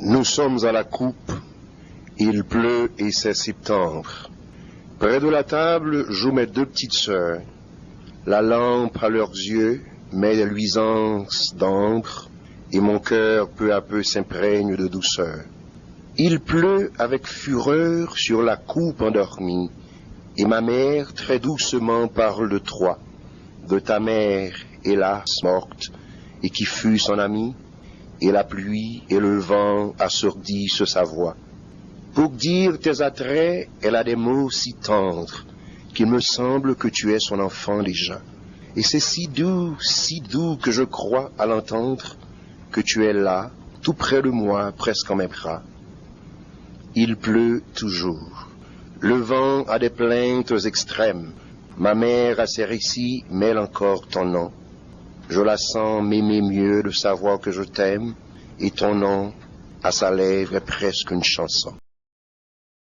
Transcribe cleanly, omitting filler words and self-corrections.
Nous sommes à la coupe, il pleut et c'est septembre. Près de la table jouent mes deux petites sœurs. La lampe à leurs yeux met des luisances d'ambre, et mon cœur peu à peu s'imprègne de douceur. Il pleut avec fureur sur la coupe endormie, et ma mère très doucement parle de toi, de ta mère, hélas, morte, et qui fut son amie, et la pluie et le vent assourdissent sa voix. Pour dire tes attraits, elle a des mots si tendres, qu'il me semble que tu es son enfant déjà. Et c'est si doux que je crois à l'entendre, que tu es là, tout près de moi, presque en mes bras. Il pleut toujours. Le vent a des plaintes extrêmes. Ma mère a ses récits mêle encore ton nom. Je la sens m'aimer mieux de savoir que je t'aime, et ton nom, à sa lèvre, est presque une chanson.